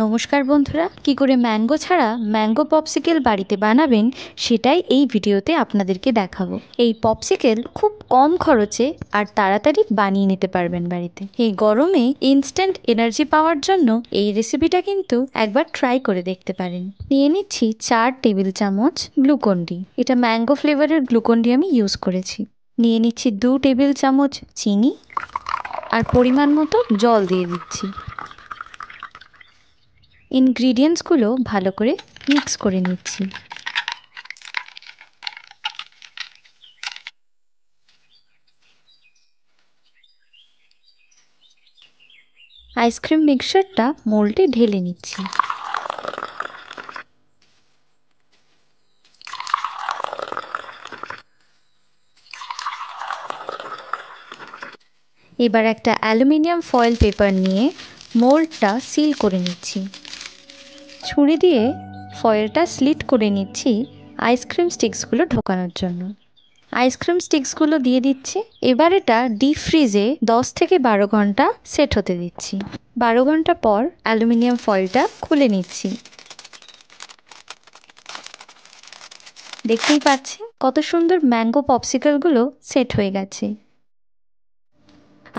নমস্কার বন্ধুরা, কি করে ম্যাঙ্গো ছাড়া ম্যাঙ্গো পপসিকেল বাড়িতে বানাবেন সেটাই এই ভিডিওতে আপনাদেরকে দেখাবো। এই পপসিকেল খুব কম খরচে আর তাড়াতাড়ি বানিয়ে নিতে পারবেন বাড়িতে। এই গরমে ইনস্ট্যান্ট এনার্জি পাওয়ার জন্য এই রেসিপিটা কিন্তু একবার ট্রাই করে দেখতে পারেন। নিয়ে নিচ্ছি 4 টেবিল চামচ গ্লুকন ডি। এটা ম্যাঙ্গো ফ্লেভারের গ্লুকন ডি আমি ইউজ করেছি। নিয়ে নিচ্ছি 2 টেবিল চামচ চিনি আর পরিমাণ মতো জল দিয়ে দিচ্ছি। ইনগ্রিডিয়েন্টসগুলো ভালো করে মিক্স করে নিচ্ছি। আইসক্রিম মিক্সচারটা মোল্ডে ঢেলে নিচ্ছি। এবার একটা অ্যালুমিনিয়াম ফয়েল পেপার নিয়ে মোল্ডটা সিল করে নিচ্ছি। ছুরি দিয়ে ফয়েলটা স্লিট করে নিচ্ছি আইসক্রিম স্টিক্সগুলো ঢোকানোর জন্য। আইসক্রিম স্টিক্সগুলো দিয়ে দিচ্ছি। এবার এটা ডিপ ফ্রিজে 10 থেকে 12 ঘন্টা সেট হতে দিচ্ছি। 12 ঘন্টা পর অ্যালুমিনিয়াম ফয়েলটা খুলে নিচ্ছি। দেখতেই পাচ্ছেন কত সুন্দর ম্যাঙ্গো পপসিকেলগুলো সেট হয়ে গেছে।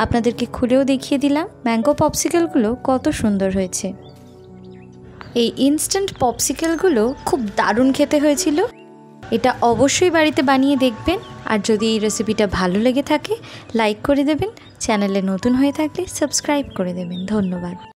আপনাদেরকে খুলেও দেখিয়ে দিলাম ম্যাঙ্গো পপসিকেলগুলো কত সুন্দর হয়েছে। এই ইনস্ট্যান্ট পপসিকেলগুলো খুব দারুণ খেতে হয়েছিল। এটা অবশ্যই বাড়িতে বানিয়ে দেখবেন। আর যদি এই রেসিপিটা ভালো লেগে থাকে লাইক করে দেবেন, চ্যানেলে নতুন হয়ে থাকলে সাবস্ক্রাইব করে দেবেন। ধন্যবাদ।